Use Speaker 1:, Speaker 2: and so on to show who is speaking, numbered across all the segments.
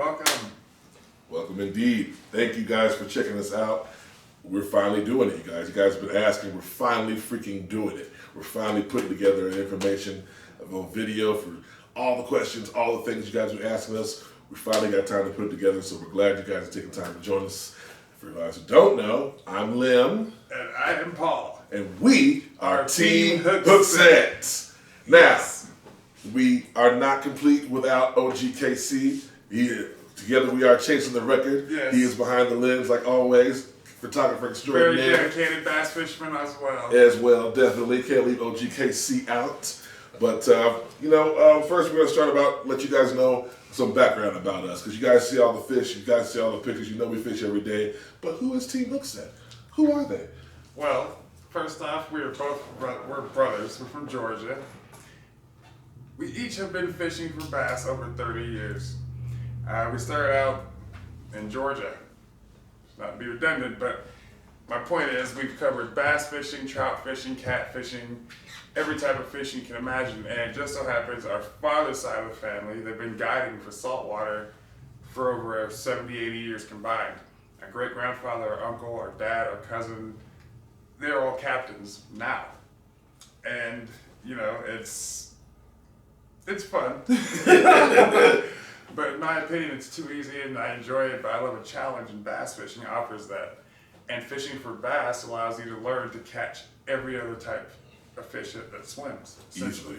Speaker 1: welcome.
Speaker 2: Welcome indeed. Thank you guys for checking us out. We're finally doing it, you guys. You guys have been asking. We're finally freaking doing it. We're finally putting together information on video for all the questions, all the things you guys are asking us. We finally got time to put it together, so we're glad you guys are taking time to join us. For you guys who don't know, I'm Lim.
Speaker 1: And I am Paul.
Speaker 2: And we are Team Hookset. Now, we are not complete without OGKC. Together we are chasing the record.
Speaker 1: Yes.
Speaker 2: He is behind the lens like always. Photographer extraordinaire.
Speaker 1: Very dedicated bass fisherman as well.
Speaker 2: As well, definitely. Can't leave OGKC out. But, first we're going to start about, let you guys know some background about us. Because you guys see all the fish, you guys see all the pictures, you know we fish every day. But who is Team Hookset? Who are they?
Speaker 1: Well, first off, we're brothers. We're from Georgia. We each have been fishing for bass over 30 years. We started out in Georgia. Not to be redundant, but my point is we've covered bass fishing, trout fishing, cat fishing, every type of fishing you can imagine. And it just so happens our father's side of the family, they've been guiding for saltwater for over 70, 80 years combined. Our great-grandfather, our uncle, our dad, our cousin, they're all captains now. And, it's fun. But in my opinion, it's too easy and I enjoy it, but I love a challenge, and bass fishing offers that. And fishing for bass allows you to learn to catch every other type of fish that swims.
Speaker 2: Easily.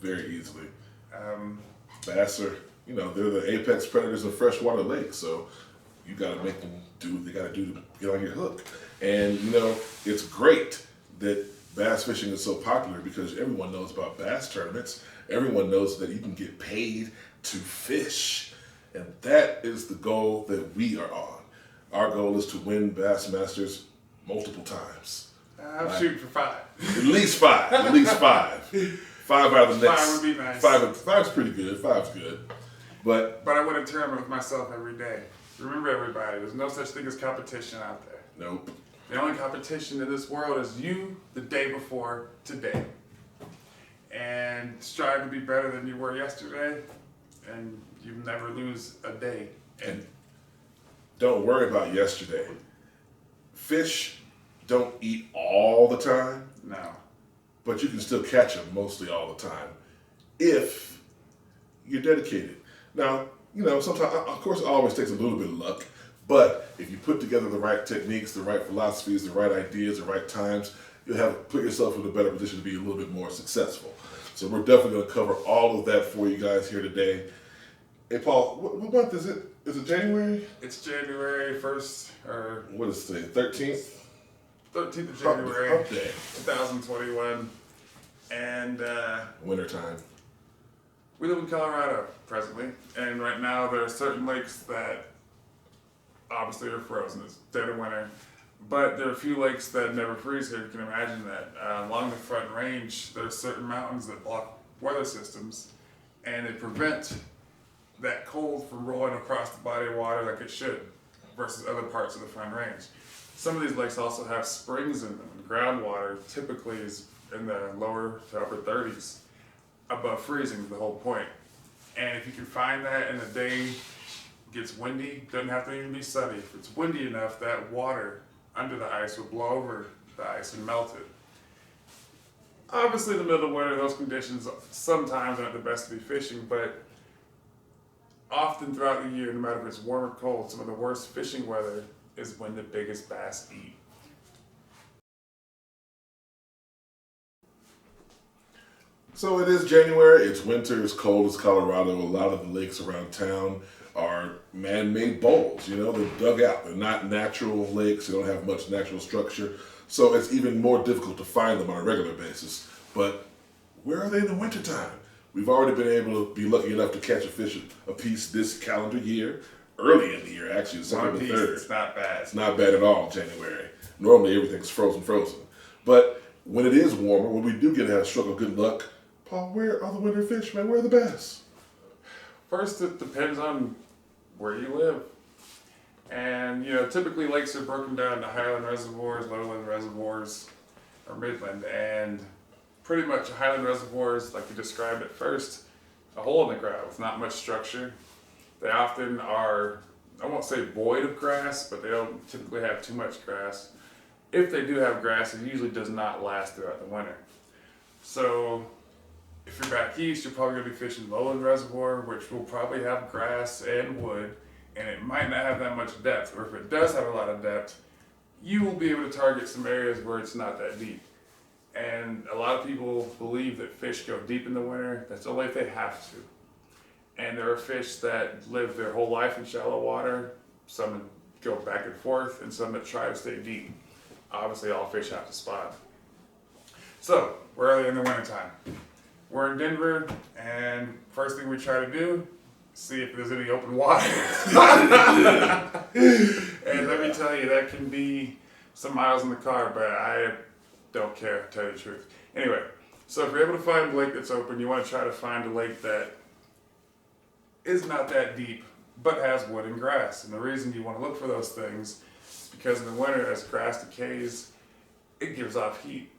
Speaker 2: Very easily. Bass are, they're the apex predators of freshwater lakes, so you got to make them do what they got to do to get on your hook. And, it's great that bass fishing is so popular because everyone knows about bass tournaments. Everyone knows that you can get paid to fish. And that is the goal that we are on. Our goal is to win Bassmasters multiple times.
Speaker 1: I'm shooting for 5.
Speaker 2: At least 5. At least 5. 5 out of the next.
Speaker 1: 5 would be nice.
Speaker 2: 5's pretty good. 5's good. But
Speaker 1: I win a tournament with myself every day. Remember, everybody, there's no such thing as competition out there.
Speaker 2: Nope.
Speaker 1: The only competition in this world is you the day before today. And strive to be better than you were yesterday, and you never lose a day.
Speaker 2: And don't worry about yesterday. Fish don't eat all the time.
Speaker 1: No.
Speaker 2: But you can still catch them mostly all the time if you're dedicated. Now, sometimes, of course, it always takes a little bit of luck, but if you put together the right techniques, the right philosophies, the right ideas, the right times, you'll put yourself in a better position to be a little bit more successful. So we're definitely going to cover all of that for you guys here today. Hey, Paul, what month is it? Is it January?
Speaker 1: It's January 1st, or...
Speaker 2: What is today, 13th?
Speaker 1: 13th of January,
Speaker 2: Hump Day.
Speaker 1: 2021, and...
Speaker 2: Wintertime.
Speaker 1: We live in Colorado presently, and right now there are certain lakes that obviously are frozen. It's dead of winter. But there are a few lakes that never freeze here. You can imagine that. Along the Front Range, there are certain mountains that block weather systems, and they prevent that cold from rolling across the body of water like it should, versus other parts of the Front Range. Some of these lakes also have springs in them, and groundwater typically is in the lower to upper 30s, above freezing is the whole point. And if you can find that and the day gets windy, doesn't have to even be sunny. If it's windy enough, that water under the ice will blow over the ice and melt it. Obviously, in the middle of winter, those conditions sometimes aren't the best to be fishing, but often throughout the year, no matter if it's warm or cold, some of the worst fishing weather is when the biggest bass eat.
Speaker 2: So it is January, it's winter, it's cold, it's Colorado. A lot of the lakes around town are man-made bowls, they're dug out. They're not natural lakes, they don't have much natural structure. So it's even more difficult to find them on a regular basis. But where are they in the wintertime? We've already been able to be lucky enough to catch a fish a piece this calendar year, early in the year actually, the second or third.
Speaker 1: It's not bad.
Speaker 2: It's not bad at all, January. Normally everything's frozen. But when it is warmer, when we do get a stroke of good luck, Paul, where are the winter fish, man? Where are the bass?
Speaker 1: First, it depends on where you live. And, typically lakes are broken down into highland reservoirs, lowland reservoirs, or midland. And pretty much a highland reservoir is, like you described at first, a hole in the ground with not much structure. They often are, I won't say void of grass, but they don't typically have too much grass. If they do have grass, it usually does not last throughout the winter. So if you're back east, you're probably going to be fishing Lowland Reservoir, which will probably have grass and wood, and it might not have that much depth. Or if it does have a lot of depth, you will be able to target some areas where it's not that deep. And a lot of people believe that fish go deep in the winter. That's only if they have to. And there are fish that live their whole life in shallow water. Some go back and forth, and some that try to stay deep. Obviously, all fish have to spot. So, where are they in the wintertime? We're in Denver, and first thing we try to do, see if there's any open water. And let me tell you, that can be some miles in the car, but I don't care, to tell you the truth. Anyway, so if you're able to find a lake that's open, you want to try to find a lake that is not that deep, but has wood and grass. And the reason you want to look for those things is because in the winter, as grass decays, it gives off heat.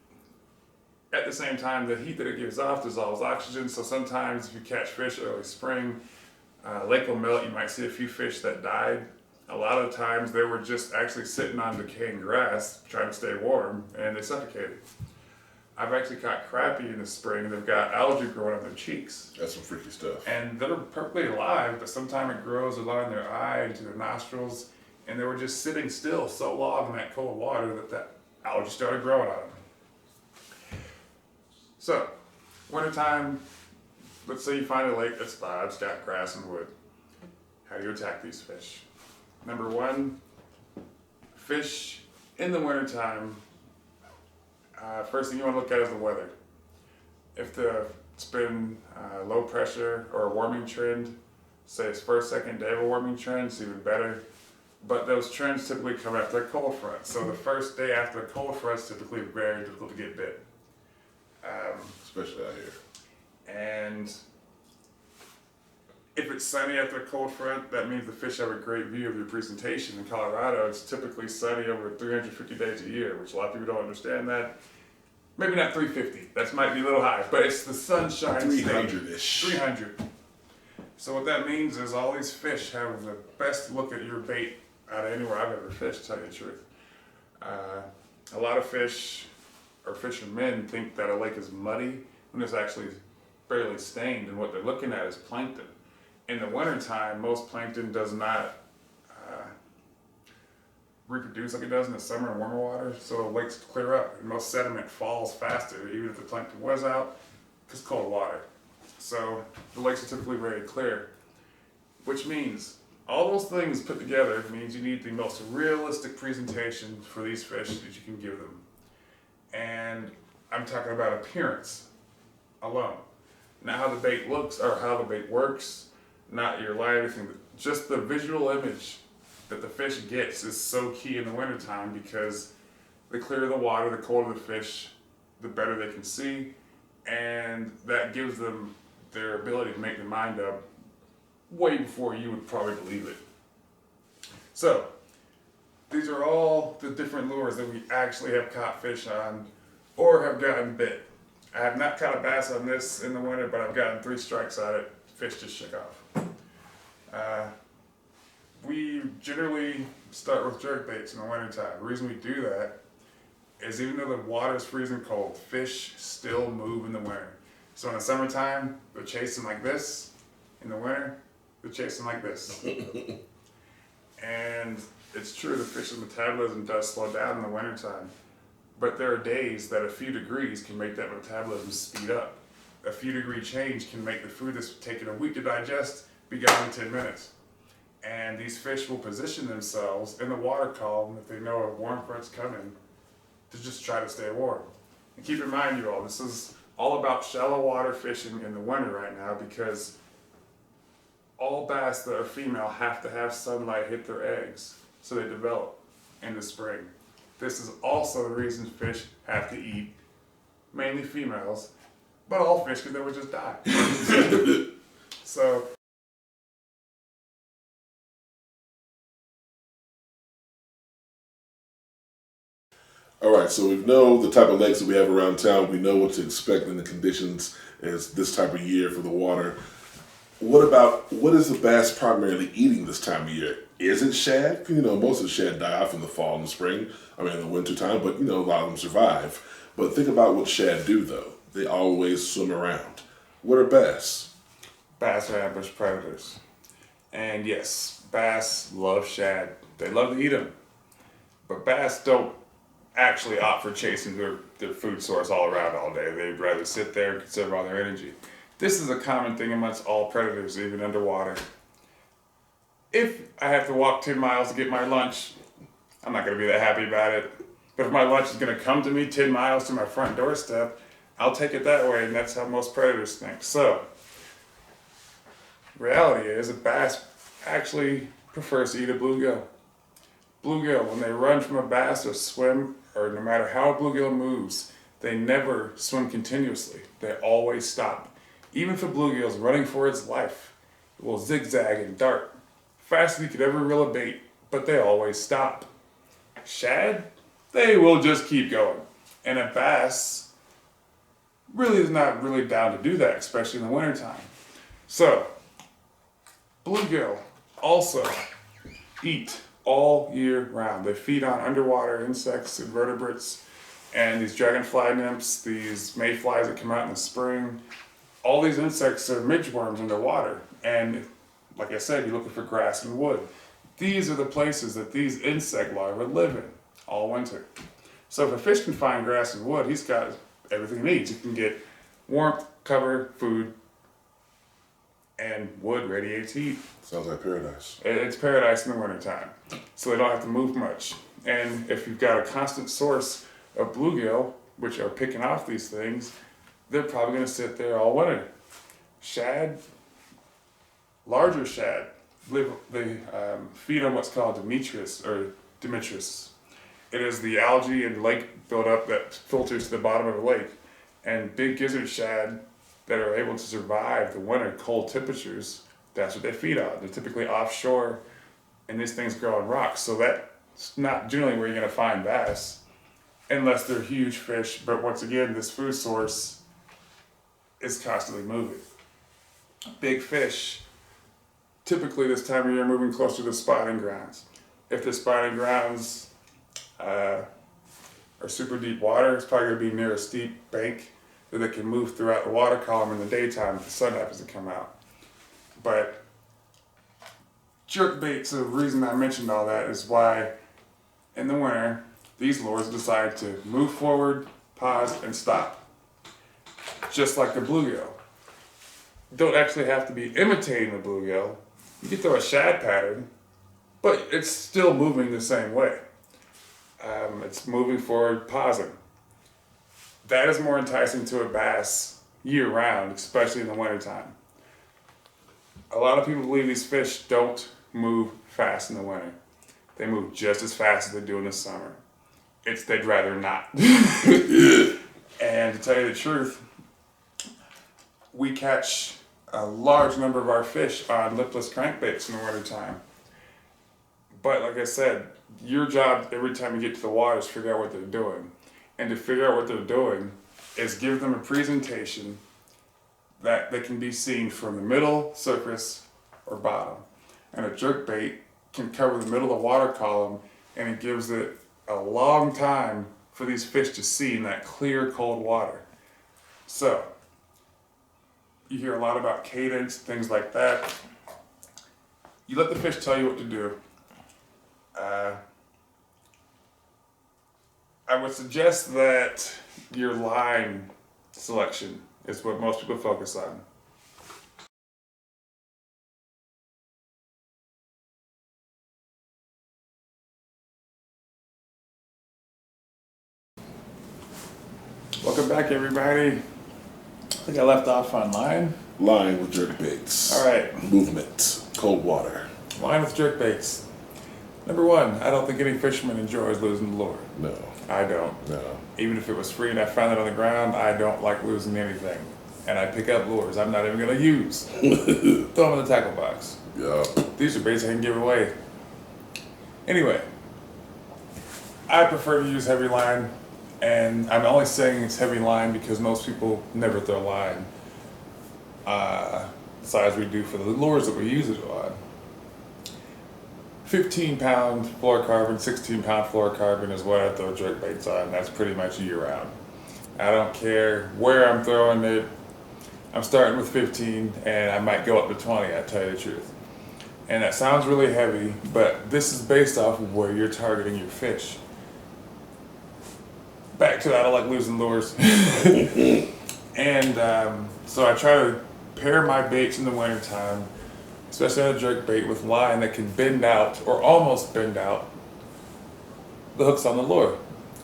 Speaker 1: At the same time, the heat that it gives off dissolves oxygen, so sometimes if you catch fish early spring, lake will melt, you might see a few fish that died. A lot of times they were just actually sitting on decaying grass, trying to stay warm, and they suffocated. I've actually caught crappie in the spring, they've got algae growing on their cheeks.
Speaker 2: That's some freaky stuff.
Speaker 1: And they're perfectly alive, but sometimes it grows along their eye, into their nostrils, and they were just sitting still so long in that cold water that algae started growing on them. So, wintertime, let's say you find a lake that's spot, it's got grass and wood. How do you attack these fish? Number one, fish in the wintertime, first thing you want to look at is the weather. If it's been low pressure or a warming trend, say it's first, second day of a warming trend, it's even better. But those trends typically come after a cold front. So the first day after a cold front is typically very difficult to get bit.
Speaker 2: Especially out here.
Speaker 1: And if it's sunny after a cold front, that means the fish have a great view of your presentation. In Colorado, it's typically sunny over 350 days a year, which a lot of people don't understand that. Maybe not 350, that might be a little high, but it's the sunshine
Speaker 2: 300-ish.
Speaker 1: 300. So what that means is all these fish have the best look at your bait out of anywhere I've ever fished, to tell you the truth. A lot of fish or fishermen think that a lake is muddy when it's actually barely stained, and what they're looking at is plankton. In the wintertime, most plankton does not reproduce like it does in the summer and warmer water, so the lakes clear up, and most sediment falls faster, even if the plankton was out, because cold water. So the lakes are typically very clear, which means all those things put together means you need the most realistic presentation for these fish that you can give them. And I'm talking about appearance alone. Not how the bait looks or how the bait works, not your light, everything, but just the visual image that the fish gets is so key in the wintertime, because the clearer the water, the colder the fish, the better they can see, and that gives them their ability to make their mind up way before you would probably believe it. So, these are all the different lures that we actually have caught fish on or have gotten bit. I have not caught a bass on this in the winter, but I've gotten 3 strikes on it. Fish just shook off. We generally start with jerk baits in the wintertime. The reason we do that is even though the water is freezing cold, fish still move in the winter. So in the summertime, they're chasing like this. In the winter, they're chasing like this. And it's true, the fish's metabolism does slow down in the wintertime. But there are days that a few degrees can make that metabolism speed up. A few degree change can make the food that's taken a week to digest be gone in 10 minutes. And these fish will position themselves in the water column if they know a warm front's coming to just try to stay warm. And keep in mind, you all, this is all about shallow water fishing in the winter right now, because all bass that are female have to have sunlight hit their eggs so they develop in the spring. This is also the reason fish have to eat, mainly females, but all fish, because they would just die. So,
Speaker 2: all right, so we know the type of lakes that we have around town. We know what to expect in the conditions as this type of year for the water. what is the bass primarily eating this time of year? Is it shad? You know, most of the shad die off in the fall and the spring. I mean, in the winter time, but you know, a lot of them survive. But think about what shad do, though. They always swim around. What are bass?
Speaker 1: Bass are ambush predators. And yes, bass love shad. They love to eat them. But bass don't actually opt for chasing their food source all around all day. They'd rather sit there and conserve all their energy. This is a common thing amongst all predators, even underwater. If I have to walk 10 miles to get my lunch, I'm not going to be that happy about it. But if my lunch is going to come to me 10 miles to my front doorstep, I'll take it that way, and that's how most predators think. So, reality is a bass actually prefers to eat a bluegill. Bluegill, when they run from a bass or swim, or no matter how a bluegill moves, they never swim continuously. They always stop. Even if a bluegill is running for its life, it will zigzag and dart, faster than you could ever reel a bait, but they always stop. Shad, they will just keep going. And a bass really is not really down to do that, especially in the wintertime. So, bluegill also eat all year round. They feed on underwater insects, invertebrates, and these dragonfly nymphs, these mayflies that come out in the spring. All these insects are midgeworms underwater. And like I said, you're looking for grass and wood. These are the places that these insect larvae live in all winter. So if a fish can find grass and wood, he's got everything he needs. He can get warmth, cover, food, and wood radiates heat.
Speaker 2: Sounds like paradise.
Speaker 1: It's paradise in the wintertime. So they don't have to move much. And if you've got a constant source of bluegill, which are picking off these things, they're probably going to sit there all winter. Shad, larger shad, they feed on what's called detritus. It is the algae and lake buildup that filters to the bottom of the lake. And big gizzard shad that are able to survive the winter cold temperatures, that's what they feed on. They're typically offshore, and these things grow on rocks. So that's not generally where you're going to find bass, unless they're huge fish. But once again, this food source is constantly moving. Big fish, typically this time of year, moving closer to the spawning grounds. If the spawning grounds are super deep water, it's probably going to be near a steep bank that they can move throughout the water column in the daytime if the sun happens to come out. But jerkbaits, the reason I mentioned all that is why in the winter these lures decide to move forward, pause, and stop. Just like the bluegill. You don't actually have to be imitating the bluegill. You can throw a shad pattern, but it's still moving the same way. It's moving forward, pausing. That is more enticing to a bass year-round, especially in the wintertime. A lot of people believe these fish don't move fast in the winter. They move just as fast as they do in the summer. They'd rather not. And to tell you the truth, we catch a large number of our fish on lipless crankbaits in the wintertime. But like I said, your job every time you get to the water is to figure out what they're doing. And to figure out what they're doing is give them a presentation that they can be seen from the middle, surface, or bottom. And a jerkbait can cover the middle of the water column, and it gives it a long time for these fish to see in that clear, cold water. So, you hear a lot about cadence, things like that. You let the fish tell you what to do. I would suggest that your line selection is what most people focus on. Welcome back, everybody. I think I left off on line.
Speaker 2: Line with jerkbaits.
Speaker 1: All right.
Speaker 2: Movement. Cold water.
Speaker 1: Line with jerkbaits. Number one, I don't think any fisherman enjoys losing the lure.
Speaker 2: No.
Speaker 1: I don't.
Speaker 2: No.
Speaker 1: Even if it was free and I found it on the ground, I don't like losing anything. And I pick up lures I'm not even going to use. Throw them in the tackle box.
Speaker 2: Yeah.
Speaker 1: These are baits I can give away. Anyway, I prefer to use heavy line. And I'm only saying it's heavy line because most people never throw line. size we do for the lures that we use it on. 15-pound fluorocarbon, 16-pound fluorocarbon is what I throw jerk baits on. That's pretty much year round. I don't care where I'm throwing it. I'm starting with 15 and I might go up to 20, I tell you the truth. And that sounds really heavy, but this is based off of where you're targeting your fish. Back to that, I like losing lures. And so I try to pair my baits in the wintertime, especially on a jerk bait, with line that can bend out or almost bend out the hooks on the lure.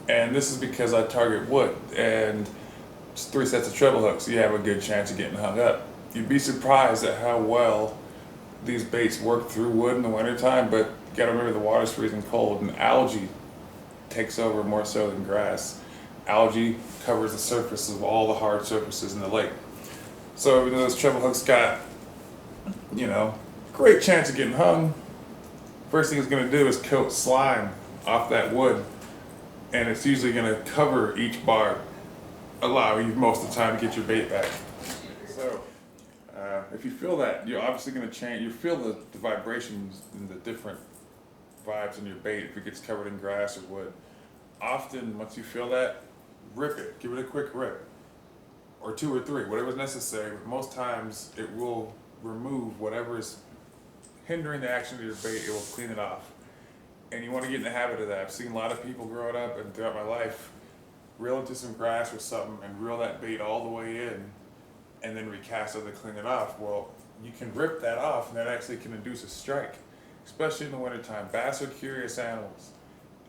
Speaker 1: And this is because I target wood and just 3 sets of treble hooks. You have a good chance of getting hung up. You'd be surprised at how well these baits work through wood in the wintertime, but you gotta remember the water's freezing cold and algae takes over more so than grass. Algae covers the surface of all the hard surfaces in the lake. So even though those treble hooks got, great chance of getting hung, first thing it's gonna do is coat slime off that wood, and it's usually gonna cover each bar, allowing you most of the time to get your bait back. So if you feel that, you're obviously gonna change, you feel the vibrations and the different vibes in your bait if it gets covered in grass or wood. Often, once you feel that, rip it, give it a quick rip, or 2 or 3, whatever's necessary. But most times it will remove whatever is hindering the action of your bait. It will clean it off. And you want to get in the habit of that. I've seen a lot of people growing up and throughout my life reel into some grass or something and reel that bait all the way in and then recast it to clean it off. Well, you can rip that off and that actually can induce a strike, especially in the wintertime. Bass are curious animals.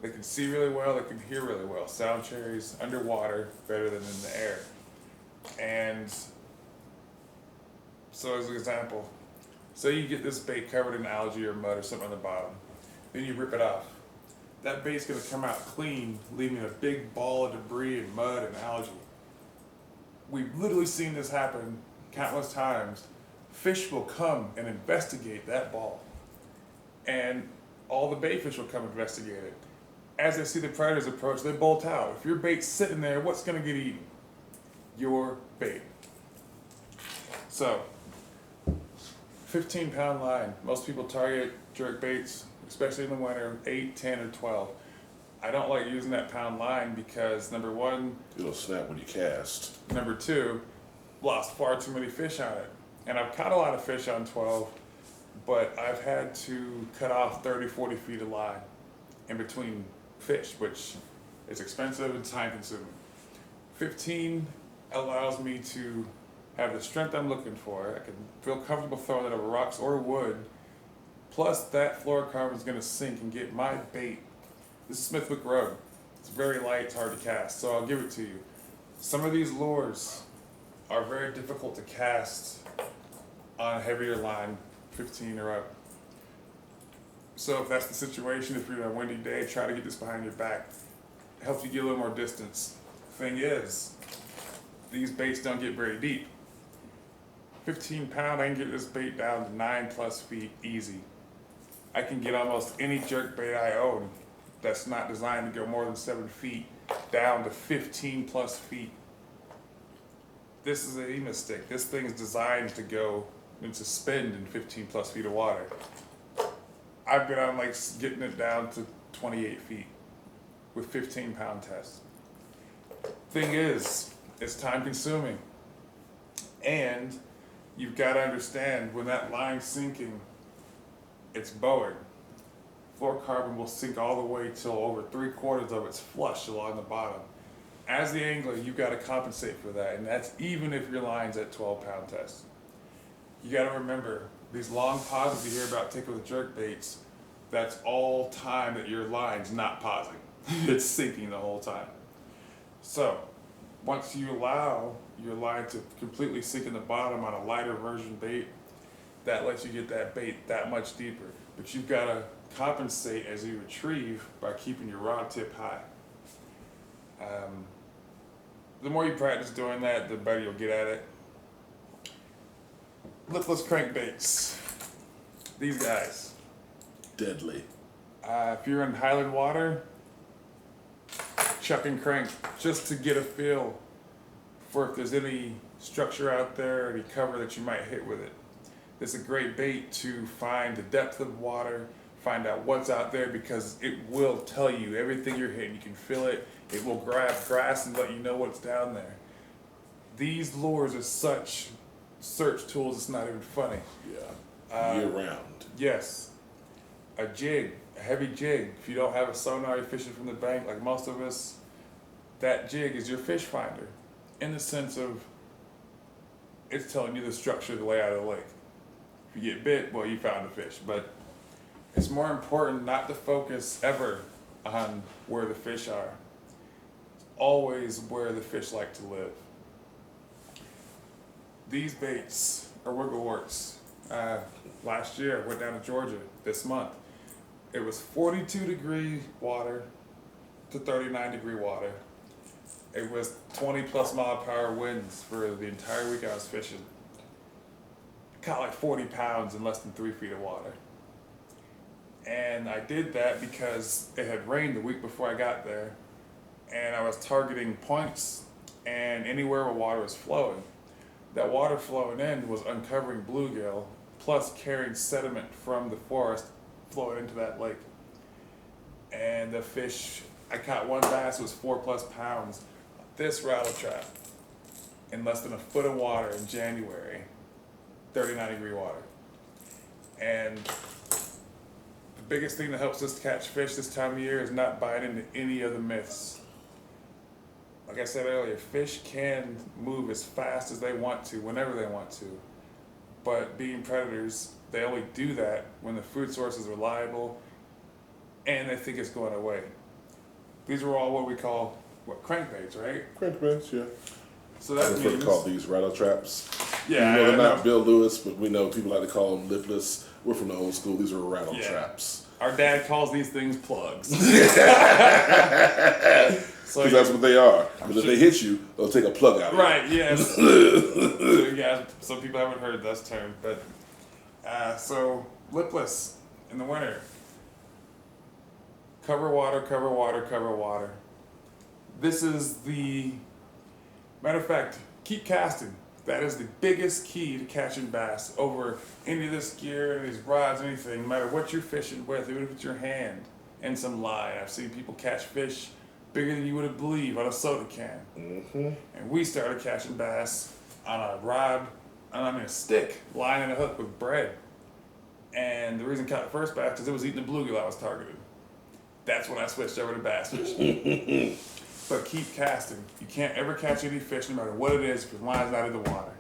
Speaker 1: They can see really well, they can hear really well. Sound cherries underwater better than in the air. And so as an example, say you get this bait covered in algae or mud or something on the bottom, then you rip it off. That bait's gonna come out clean, leaving a big ball of debris and mud and algae. We've literally seen this happen countless times. Fish will come and investigate that ball. And all the bait fish will come investigate it. As they see the predators approach, they bolt out. If your bait's sitting there, what's gonna get eaten? Your bait. So, 15-pound line. Most people target jerk baits, especially in the winter, 8, 10, or 12. I don't like using that pound line because, number one,
Speaker 2: it'll snap when you cast.
Speaker 1: Number two, lost far too many fish on it. And I've caught a lot of fish on 12, but I've had to cut off 30, 40 feet of line in between fish, which is expensive and time consuming. 15 allows me to have the strength I'm looking for. I can feel comfortable throwing it over rocks or wood. Plus that fluorocarbon is going to sink and get my bait. This is Smithwick Road. It's very light, it's hard to cast, so I'll give it to you. Some of these lures are very difficult to cast on a heavier line, 15 or up. So if that's the situation, if you're on a windy day, try to get this behind your back. It helps you get a little more distance. Thing is, these baits don't get very deep. 15 pound, I can get this bait down to 9+ feet easy. I can get almost any jerk bait I own that's not designed to go more than 7 feet down to 15+ feet. This is an EMA stick. This thing is designed to go and suspend in 15+ feet of water. I've been on lakes getting it down to 28 feet with 15-pound tests. Thing is, it's time consuming. And you've got to understand when that line's sinking, it's bowing. Fluorocarbon will sink all the way till over 3/4 of it's flush along the bottom. As the angler, you've got to compensate for that, and that's even if your line's at 12-pound test. You got to remember, these long pauses you hear about taking with jerk baits, that's all time that your line's not pausing. It's sinking the whole time. So, once you allow your line to completely sink in the bottom on a lighter version bait, that lets you get that bait that much deeper. But you've got to compensate as you retrieve by keeping your rod tip high. The more you practice doing that, the better you'll get at it. Lipless crankbaits. These guys.
Speaker 2: Deadly.
Speaker 1: If you're in Highland water, chuck and crank just to get a feel for if there's any structure out there, any cover that you might hit with it. It's a great bait to find the depth of water, find out what's out there, because it will tell you everything you're hitting. You can feel it. It will grab grass and let you know what's down there. These lures are such search tools, it's not even funny.
Speaker 2: Yeah. Year round.
Speaker 1: Yes. A jig, a heavy jig. If you don't have a sonar, you're fishing from the bank like most of us, that jig is your fish finder, in the sense of it's telling you the structure, the layout of the lake. If you get bit, well, you found a fish. But it's more important not to focus ever on where the fish are. It's always where the fish like to live. These baits are wiggle-works. Last year, I went down to Georgia this month. It was 42-degree water to 39-degree water. It was 20+ mile-per-hour winds for the entire week I was fishing. Caught like 40 pounds in less than 3 feet of water. And I did that because it had rained the week before I got there, and I was targeting points and anywhere where water was flowing. That water flowing in was uncovering bluegill, plus carrying sediment from the forest flowing into that lake. And the fish, I caught one bass, it was 4+ pounds. This rattle trap in less than a foot of water in January, 39-degree water. And the biggest thing that helps us catch fish this time of year is not buying into any of the myths. Like I said earlier, fish can move as fast as they want to, whenever they want to. But being predators, they only do that when the food source is reliable and they think it's going away. These are all what we call, crankbaits, right?
Speaker 2: Crankbaits, yeah.
Speaker 1: So that
Speaker 2: I've
Speaker 1: means...
Speaker 2: call these rattle traps.
Speaker 1: Yeah,
Speaker 2: you know, they're not Bill Lewis, but we know people like to call them lipless. We're from the old school. These are rattle traps.
Speaker 1: Our dad calls these things plugs.
Speaker 2: Because that's what they are. Because if they hit you, they'll take a plug out of you.
Speaker 1: Right, yes. So, yeah, some people haven't heard this term, but so lipless in the winter. Cover water, cover water, cover water. This is the, matter of fact, keep casting. That is the biggest key to catching bass over any of this gear, these rods, anything, no matter what you're fishing with, even if it's your hand and some line. I've seen people catch fish bigger than you would have believed on a soda can.
Speaker 2: Mm-hmm.
Speaker 1: And we started catching bass on a rod, a stick, line and a hook with bread. And the reason I caught the first bass is it was eating the bluegill I was targeting. That's when I switched over to bass fishing. But keep casting. You can't ever catch any fish, no matter what it is, if your line's not in the water.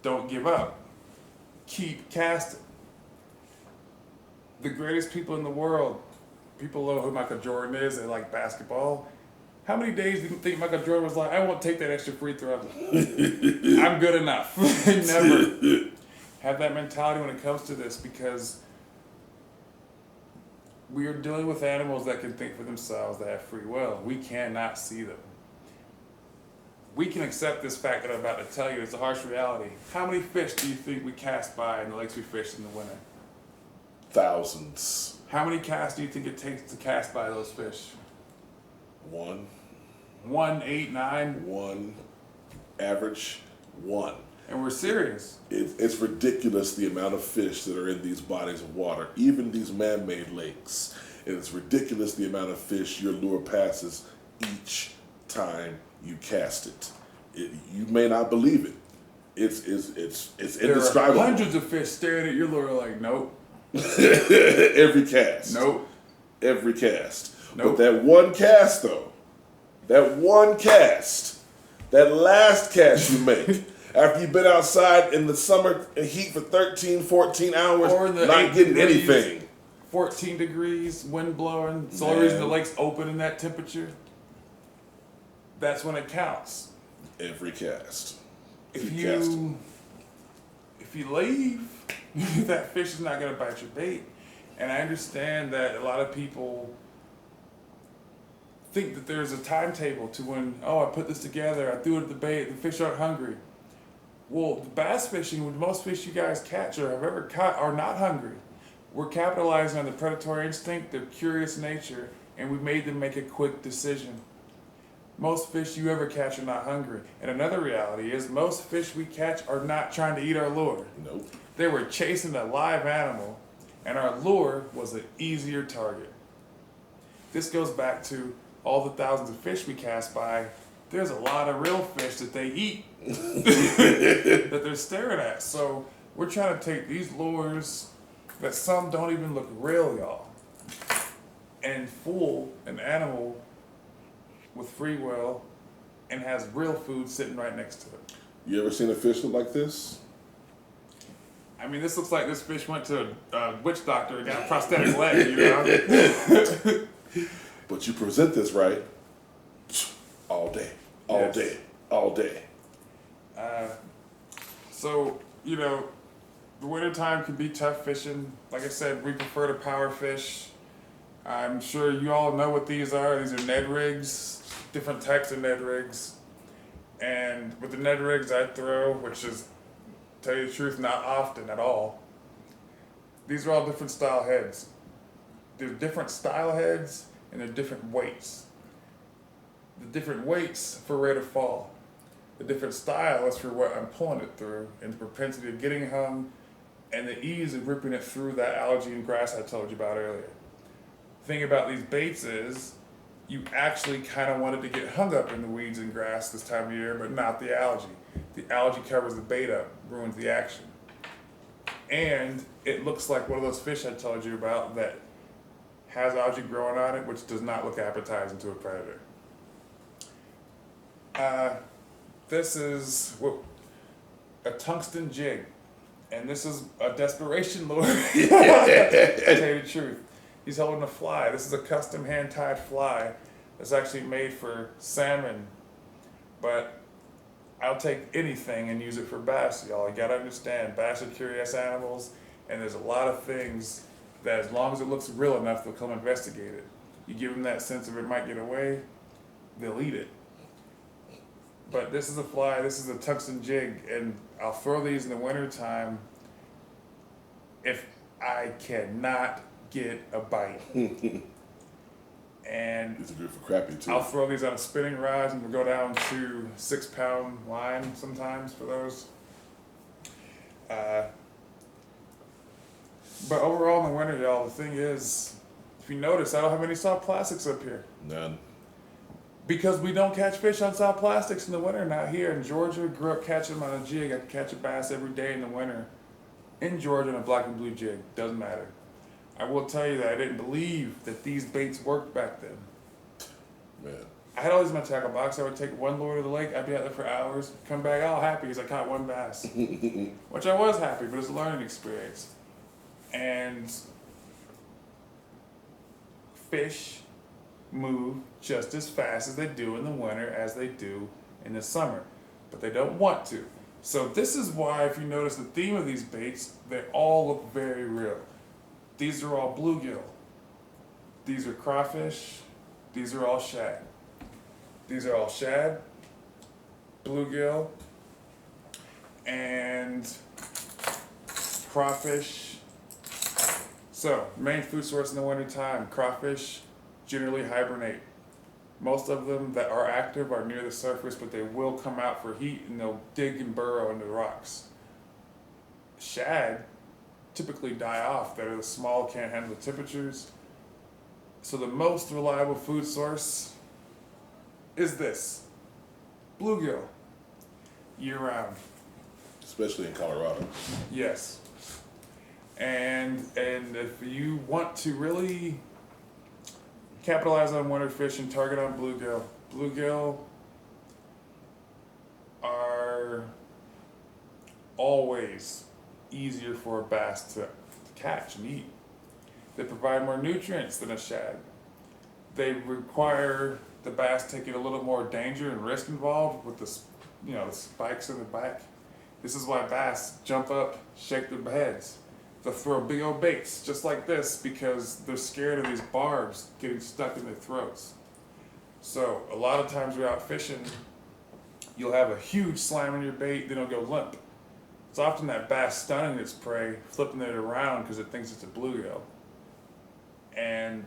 Speaker 1: Don't give up. Keep casting. The greatest people in the world, people know who Michael Jordan is, they like basketball. How many days do you think Michael Jordan was like, I won't take that extra free throw? I'm good enough. Never. Have that mentality when it comes to this, because we are dealing with animals that can think for themselves, that have free will. We cannot see them. We can accept this fact that I'm about to tell you. It's a harsh reality. How many fish do you think we cast by in the lakes we fish in the winter?
Speaker 2: Thousands.
Speaker 1: How many casts do you think it takes to cast by those fish?
Speaker 2: 1.
Speaker 1: 1, 8, 9?
Speaker 2: 1. Average 1.
Speaker 1: And we're serious.
Speaker 2: It's ridiculous the amount of fish that are in these bodies of water, even these man-made lakes. And it's ridiculous the amount of fish your lure passes each time you cast it. You may not believe it. It's indescribable.
Speaker 1: There are hundreds of fish staring at your lure like, nope.
Speaker 2: Every cast.
Speaker 1: Nope.
Speaker 2: Every cast.
Speaker 1: Nope.
Speaker 2: But that one cast, though, that last cast you make, after you've been outside in the summer heat for 13, 14 hours,
Speaker 1: or in the
Speaker 2: not getting
Speaker 1: degrees,
Speaker 2: anything.
Speaker 1: 14 degrees, wind blowing. It's the only reason the lake's open in that temperature. That's when it counts.
Speaker 2: Every cast.
Speaker 1: If you leave, that fish is not going to bite your bait. And I understand that a lot of people think that there's a timetable to when, I put this together, I threw it at the bait, the fish aren't hungry. Well, the bass fishing, with most fish you guys catch or have ever caught, are not hungry. We're capitalizing on the predatory instinct, their curious nature, and we made them make a quick decision. Most fish you ever catch are not hungry. And another reality is most fish we catch are not trying to eat our lure.
Speaker 2: Nope.
Speaker 1: They were chasing a live animal, and our lure was an easier target. This goes back to all the thousands of fish we cast by. There's a lot of real fish that they eat that they're staring at. So we're trying to take these lures that some don't even look real, y'all, and fool an animal with free will and has real food sitting right next to it.
Speaker 2: You ever seen a fish look like this?
Speaker 1: I mean, this looks like this fish went to a witch doctor and got a prosthetic leg, you know?
Speaker 2: But you present this right all day, all
Speaker 1: Yes.
Speaker 2: day, all day.
Speaker 1: So, you know, the wintertime can be tough fishing. Like I said, we prefer to power fish. I'm sure you all know what these are. These are Ned rigs, different types of Ned rigs. And with the Ned rigs I throw, which is, tell you the truth, not often at all, these are all different style heads. There's different style heads and they're different weights. The different weights for rate of fall. The different style is for what I'm pulling it through and the propensity of getting hung and the ease of ripping it through that algae and grass I told you about earlier. The thing about these baits is you actually kind of wanted to get hung up in the weeds and grass this time of year, but not the algae. The algae covers the bait up, ruins the action. And it looks like one of those fish I told you about that has algae growing on it, which does not look appetizing to a predator. This is a tungsten jig, and this is a desperation lure. To tell you the truth, he's holding a fly. This is a custom hand-tied fly that's actually made for salmon, but I'll take anything and use it for bass, y'all. You gotta understand, bass are curious animals, and there's a lot of things that as long as it looks real enough, they'll come investigate it. You give them that sense of it might get away, they'll eat it. But this is a fly, this is a tungsten jig, and I'll throw these in the wintertime if I cannot get a bite. And
Speaker 2: These are good for crappie too.
Speaker 1: I'll throw these on a spinning rod and we'll go down to 6-pound line sometimes for those. But overall in the winter, y'all, the thing is, if you notice, I don't have any soft plastics up here.
Speaker 2: None.
Speaker 1: Because we don't catch fish on soft plastics in the winter, not here. In Georgia, grew up catching them on a jig. I could catch a bass every day in the winter. In Georgia on a black and blue jig, doesn't matter. I will tell you that I didn't believe that these baits worked back then.
Speaker 2: Man.
Speaker 1: I had all these in my tackle box. I would take one lure to the lake. I'd be out there for hours. Come back all happy because I caught one bass. Which I was happy, but it's a learning experience. And fish move just as fast as they do in the winter as they do in the summer. But they don't want to. So this is why, if you notice the theme of these baits, they all look very real. These are all bluegill. These are crawfish. These are all shad. These are all shad, bluegill, and crawfish. So, main food source in the wintertime, crawfish generally hibernate. Most of them that are active are near the surface, but they will come out for heat and they'll dig and burrow into the rocks. Shad typically die off. They're the small, can't handle the temperatures. So the most reliable food source is this, bluegill, year round.
Speaker 2: Especially in Colorado.
Speaker 1: Yes. And if you want to really capitalize on winter fishing, target on bluegill. Bluegill are always easier for a bass to catch and eat. They provide more nutrients than a shad. They require the bass taking a little more danger and risk involved with the spikes in the back. This is why bass jump up, shake their heads. They'll throw big old baits just like this because they're scared of these barbs getting stuck in their throats. So a lot of times we're out fishing, you'll have a huge slam in your bait, then it'll go limp. It's often that bass stunning its prey, flipping it around because it thinks it's a bluegill. And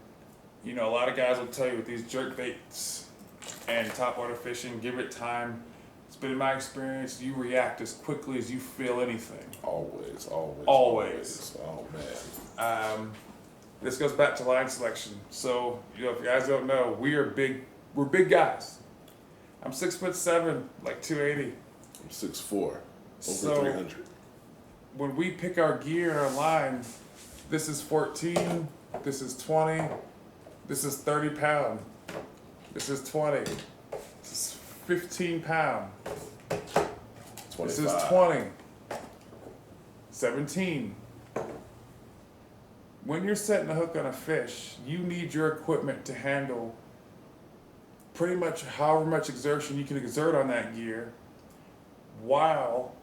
Speaker 1: a lot of guys will tell you with these jerk baits, And topwater fishing, give it time. It's been my experience, you react as quickly as you feel anything.
Speaker 2: Always.
Speaker 1: Always.
Speaker 2: Oh man.
Speaker 1: This goes back to line selection. So, if you guys don't know, we're big guys. I'm 6'7", like 280.
Speaker 2: I'm 6'4", over
Speaker 1: So
Speaker 2: 300.
Speaker 1: when we pick our gear online, this is 14, this is 20, this is 30 pound, this is 20, this is 15 pound,
Speaker 2: 25.
Speaker 1: this is 20, 17. When you're setting a hook on a fish, you need your equipment to handle pretty much however much exertion you can exert on that gear while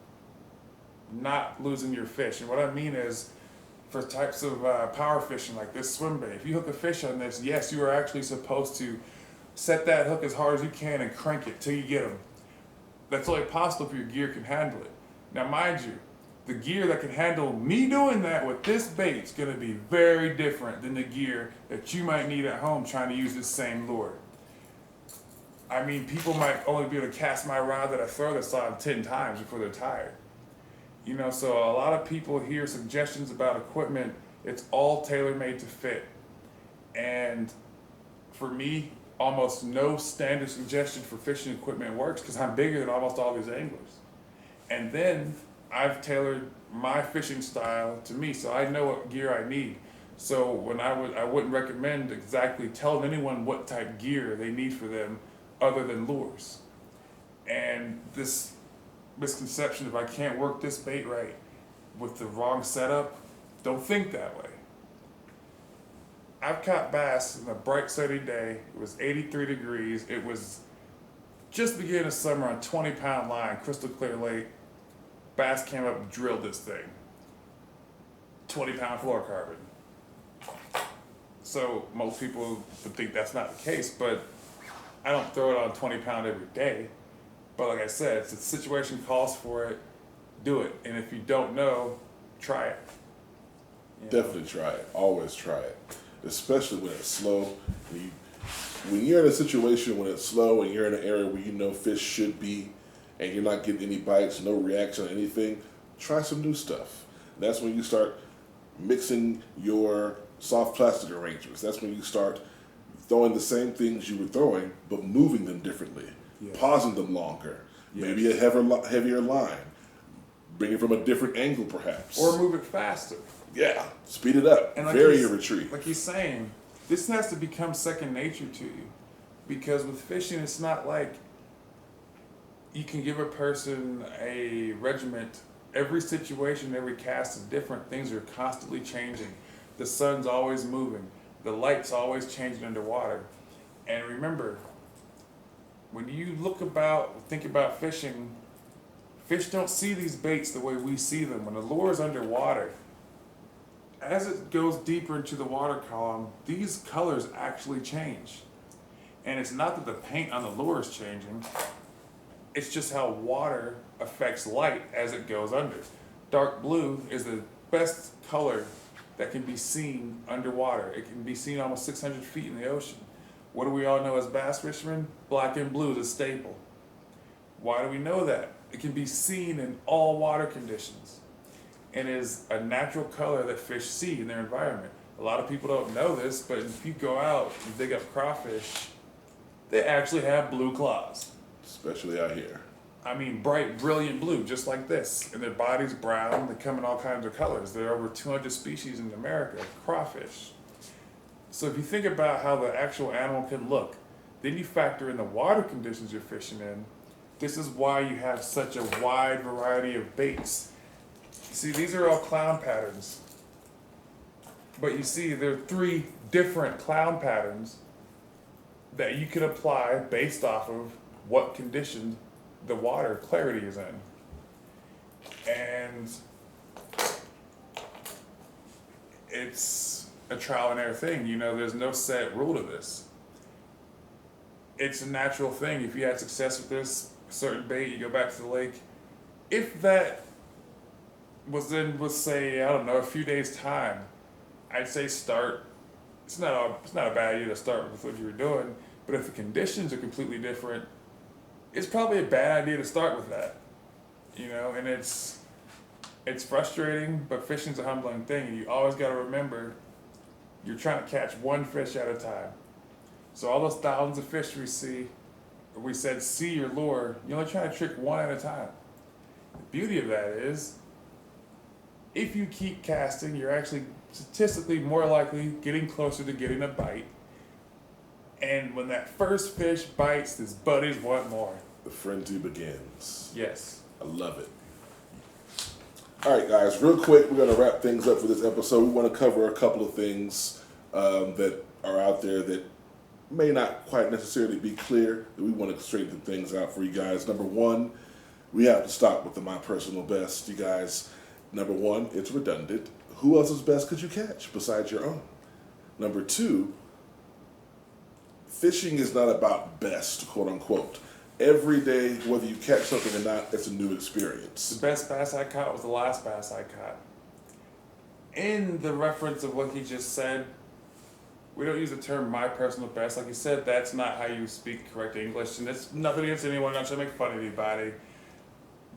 Speaker 1: not losing your fish. And what I mean is, for types of power fishing like this swim bait, if you hook a fish on this, yes, you are actually supposed to set that hook as hard as you can and crank it till you get them. That's only possible if your gear can handle it. Now mind you, the gear that can handle me doing that with this bait is going to be very different than the gear that you might need at home trying to use this same lure. I mean, people might only be able to cast my rod that I throw this on 10 times before they're tired. So a lot of people hear suggestions about equipment. It's all tailor-made to fit. And for me, almost no standard suggestion for fishing equipment works because I'm bigger than almost all these anglers. And then I've tailored my fishing style to me, so I know what gear I need. So when I wouldn't recommend exactly telling anyone what type gear they need for them other than lures. And this misconception, if I can't work this bait right with the wrong setup, don't think that way. I've caught bass on a bright sunny day. It was 83 degrees. It was just beginning of summer on 20-pound line, crystal clear lake. Bass came up and drilled this thing. 20-pound fluorocarbon. So most people would think that's not the case, but I don't throw it on 20-pound every day. But like I said, if the situation calls for it, do it. And if you don't know, try it.
Speaker 2: Definitely try it. Always try it. Especially when it's slow. When you're in a situation when it's slow and you're in an area where you know fish should be and you're not getting any bites, no reaction or anything, try some new stuff. That's when you start mixing your soft plastic arrangements. That's when you start throwing the same things you were throwing, but moving them differently. Yes. Pausing them longer. Yes. Maybe a heavier line. Bring it from a different angle, perhaps.
Speaker 1: Or move it faster.
Speaker 2: Yeah, speed it up.
Speaker 1: And like
Speaker 2: vary your retreat.
Speaker 1: Like he's saying, this has to become second nature to you. Because with fishing, it's not like you can give a person a regiment. Every situation, every cast is different. Things are constantly changing. The sun's always moving. The light's always changing underwater. And remember, when you think about fishing, fish don't see these baits the way we see them. When the lure is underwater, as it goes deeper into the water column, these colors actually change. And it's not that the paint on the lure is changing, it's just how water affects light as it goes under. Dark blue is the best color that can be seen underwater. It can be seen almost 600 feet in the ocean. What do we all know as bass fishermen? Black and blue is a staple. Why do we know that? It can be seen in all water conditions and is a natural color that fish see in their environment. A lot of people don't know this, but if you go out and dig up crawfish, they actually have blue claws.
Speaker 2: Especially out here.
Speaker 1: I mean, bright, brilliant blue, just like this. And their body's brown. They come in all kinds of colors. There are over 200 species in America of crawfish. So if you think about how the actual animal can look, then you factor in the water conditions you're fishing in. This is why you have such a wide variety of baits. See, these are all clown patterns. But you see, there are 3 different clown patterns that you can apply based off of what condition the water clarity is in. And it's a trial and error thing. There's no set rule to this. It's a natural thing. If you had success with this certain bait, you go back to the lake. If that was in, let's say, I don't know, a few days' time, I'd say start. It's not a bad idea to start with what you were doing, But if the conditions are completely different, it's probably a bad idea to start with that. And it's frustrating, but fishing's a humbling thing, and you always got to remember you're trying to catch one fish at a time. So all those thousands of fish we said see your lure, you're only trying to trick one at a time. The beauty of that is, if you keep casting, you're actually statistically more likely getting closer to getting a bite. And when that first fish bites, his buddies want more.
Speaker 2: The frenzy begins.
Speaker 1: Yes.
Speaker 2: I love it. All right, guys, real quick, we're going to wrap things up for this episode. We want to cover a couple of things that are out there that may not quite necessarily be clear, that we want to straighten things out for you guys. Number one, we have to stop with my personal best, you guys. Number one, it's redundant. Who else's best could you catch besides your own? Number two, fishing is not about best, quote unquote. Every day, whether you catch something or not, it's a new experience.
Speaker 1: The best bass I caught was the last bass I caught. In the reference of what he just said, we don't use the term my personal best. Like you said, that's not how you speak correct English, and it's nothing against anyone, I'm not trying to make fun of anybody.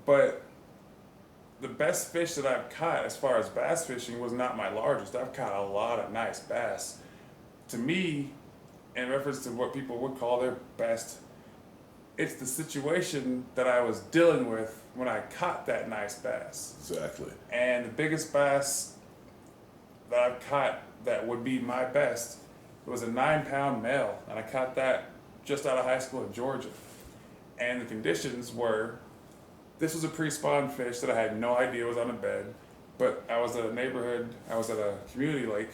Speaker 1: But the best fish that I've caught as far as bass fishing was not my largest. I've caught a lot of nice bass. To me, in reference to what people would call their best, it's the situation that I was dealing with when I caught that nice bass.
Speaker 2: Exactly.
Speaker 1: And the biggest bass that I've caught that would be my best was a 9-pound male, and I caught that just out of high school in Georgia. And the conditions were, this was a pre-spawn fish that I had no idea was on a bed, but I was at a community lake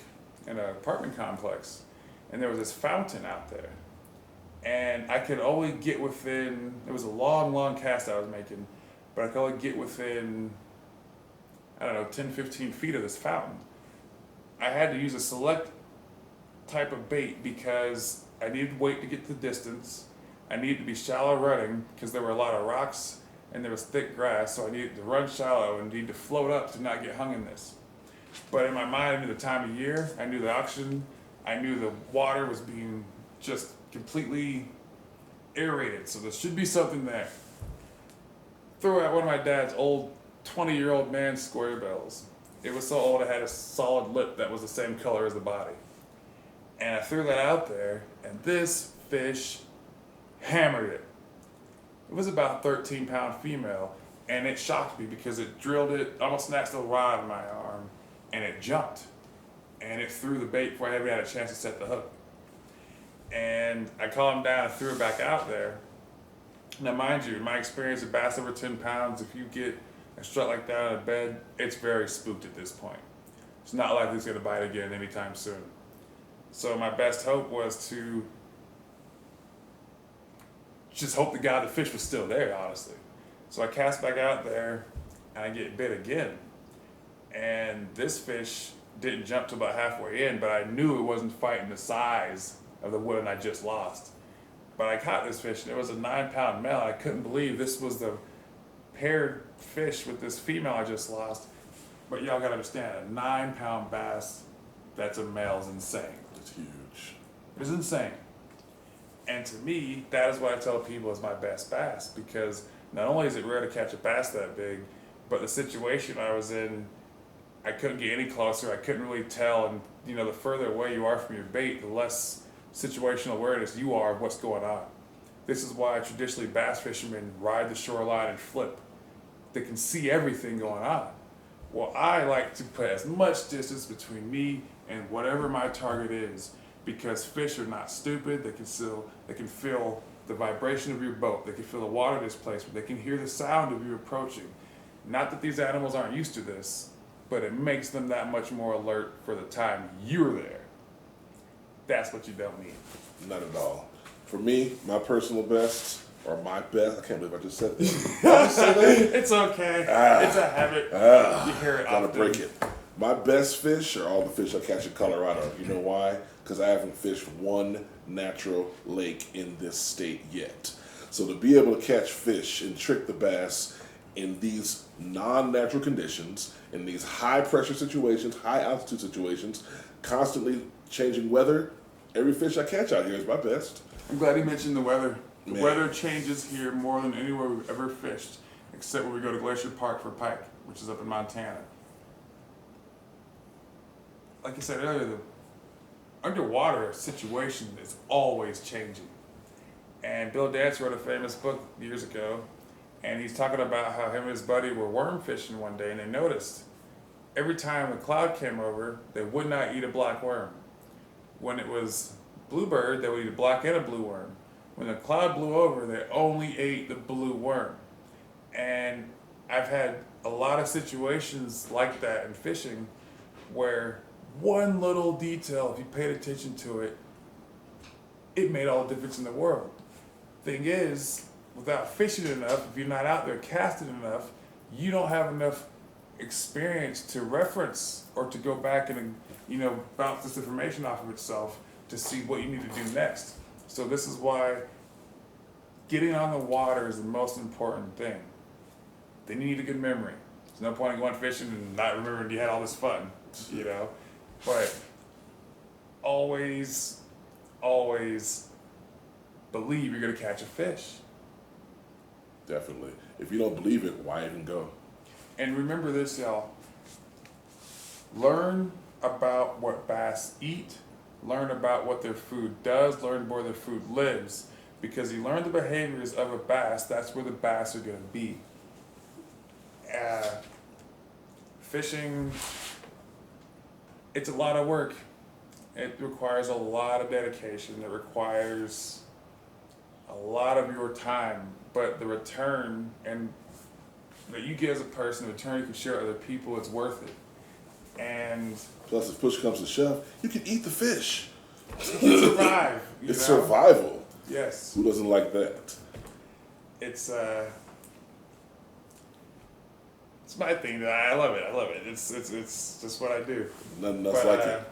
Speaker 1: in an apartment complex, and there was this fountain out there. And I could only get within, it was a long, long cast I was making, but I could only get within, 10, 15 feet of this fountain. I had to use a select type of bait because I needed weight to get the distance. I needed to be shallow running because there were a lot of rocks and there was thick grass, so I needed to run shallow and need to float up to not get hung in this. But in my mind, I knew the time of year, I knew the oxygen, I knew the water was being just completely aerated, so there should be something there. Threw out one of my dad's old 20-year-old man square bells. It was so old it had a solid lip that was the same color as the body. And I threw that out there, and this fish hammered it. It was about a 13-pound female, and it shocked me because it drilled it, almost snatched the rod in my arm, and it jumped. And it threw the bait before I even had a chance to set the hook. And I calmed down and threw it back out there. Now, mind you, in my experience with bass over 10 pounds, if you get a strut like that on a bed, it's very spooked at this point. It's not likely it's going to bite again anytime soon. So my best hope was to just hope to God the fish was still there, honestly. So I cast back out there, and I get bit again. And this fish didn't jump to about halfway in, but I knew it wasn't fighting the size of the one I just lost. But I caught this fish, and it was a 9-pound male. I couldn't believe this was the paired fish with this female I just lost. But y'all gotta understand, a 9-pound bass, that's a male, is insane.
Speaker 2: It's huge.
Speaker 1: It's insane. And to me, that is what I tell people is my best bass, because not only is it rare to catch a bass that big, but the situation I was in, I couldn't get any closer. I couldn't really tell, and the further away you are from your bait, the less situational awareness you are of what's going on. This is why traditionally bass fishermen ride the shoreline and flip. They can see everything going on. Well, I like to put as much distance between me and whatever my target is, because fish are not stupid. They can feel the vibration of your boat. They can feel the water displacement. They can hear the sound of you approaching. Not that these animals aren't used to this, but it makes them that much more alert for the time you're there. That's what you don't need.
Speaker 2: Not at all. For me, my personal best, or my best, I can't believe I just said that. Did I just say that?
Speaker 1: It's okay. It's a habit. You hear it
Speaker 2: gotta
Speaker 1: often.
Speaker 2: break it. My best fish are all the fish I catch in Colorado. You know why? Because I haven't fished one natural lake in this state yet. So to be able to catch fish and trick the bass in these non-natural conditions, in these high pressure situations, high altitude situations, constantly changing weather, every fish I catch out here is my best.
Speaker 1: I'm glad you mentioned the weather. The
Speaker 2: Man.
Speaker 1: weather changes here more than anywhere we've ever fished, except when we go to Glacier Park for pike, which is up in Montana. Like I said earlier, the underwater situation is always changing. And Bill Dance wrote a famous book years ago, and he's talking about how him and his buddy were worm fishing one day, and they noticed every time a cloud came over, they would not eat a black worm. When it was bluebird, they would eat a black and a blue worm. When the cloud blew over, they only ate the blue worm. And I've had a lot of situations like that in fishing where one little detail, if you paid attention to it, it made all the difference in the world. Thing is, without fishing enough, if you're not out there casting enough, you don't have enough experience to reference or to go back and bounce this information off of itself to see what you need to do next. So this is why getting on the water is the most important thing. Then you need a good memory. There's no point in going fishing and not remembering you had all this fun, But always believe you're gonna catch a fish.
Speaker 2: Definitely. If you don't believe it, why even go?
Speaker 1: And remember this, y'all. Learn about what bass eat. Learn about what their food does. Learn where their food lives. Because you learn the behaviors of a bass, that's where the bass are going to be. Fishing, it's a lot of work. It requires a lot of dedication. It requires a lot of your time. But the return and that you get as a person, the return you can share with other people, it's worth it. And
Speaker 2: plus, if push comes to shove, you can eat the fish.
Speaker 1: You can survive.
Speaker 2: It's survival.
Speaker 1: Yes.
Speaker 2: Who doesn't like that?
Speaker 1: It's my thing. I love it. It's just what I do.
Speaker 2: Nothing else like it.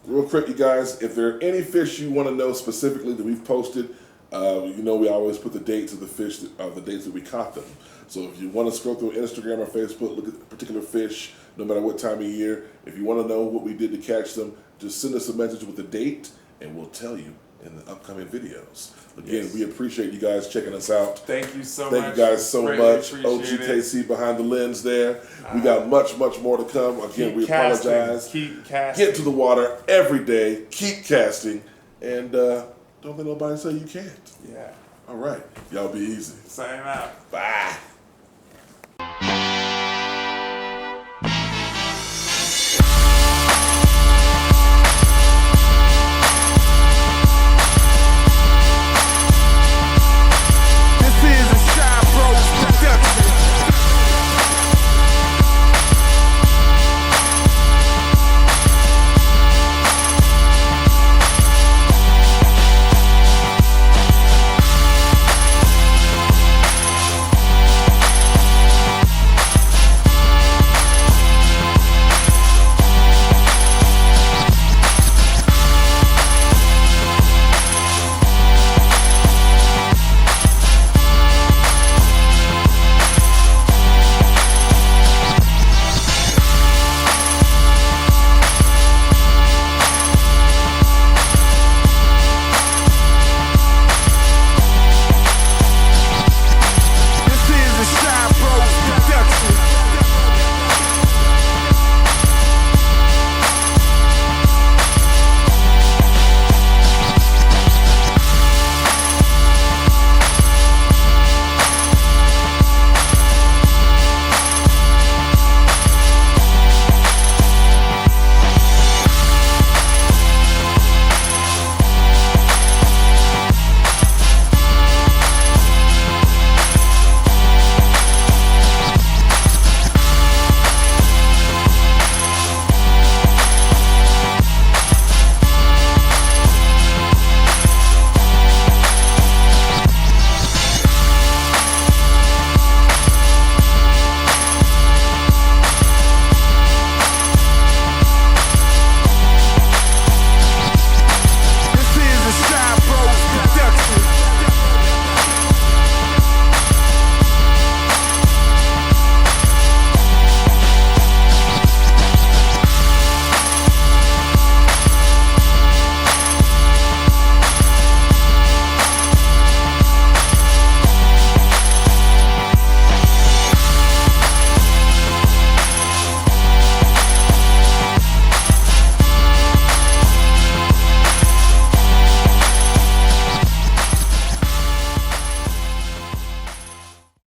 Speaker 2: Real quick, you guys, if there are any fish you want to know specifically that we've posted, we always put the dates of the fish, the dates that we caught them. So if you want to scroll through Instagram or Facebook, look at the particular fish, no matter what time of year. If you want to know what we did to catch them, just send us a message with the date, and we'll tell you in the upcoming videos. Again, we appreciate you guys checking us out.
Speaker 1: Thank you so much.
Speaker 2: Thank you guys so much.
Speaker 1: OGKC
Speaker 2: behind the lens there. We got much more to come. Again, we apologize.
Speaker 1: Keep casting.
Speaker 2: Get to the water every day. Keep casting. And don't let nobody say you can't.
Speaker 1: Yeah.
Speaker 2: All right. Y'all be easy.
Speaker 1: Signing out.
Speaker 2: Bye.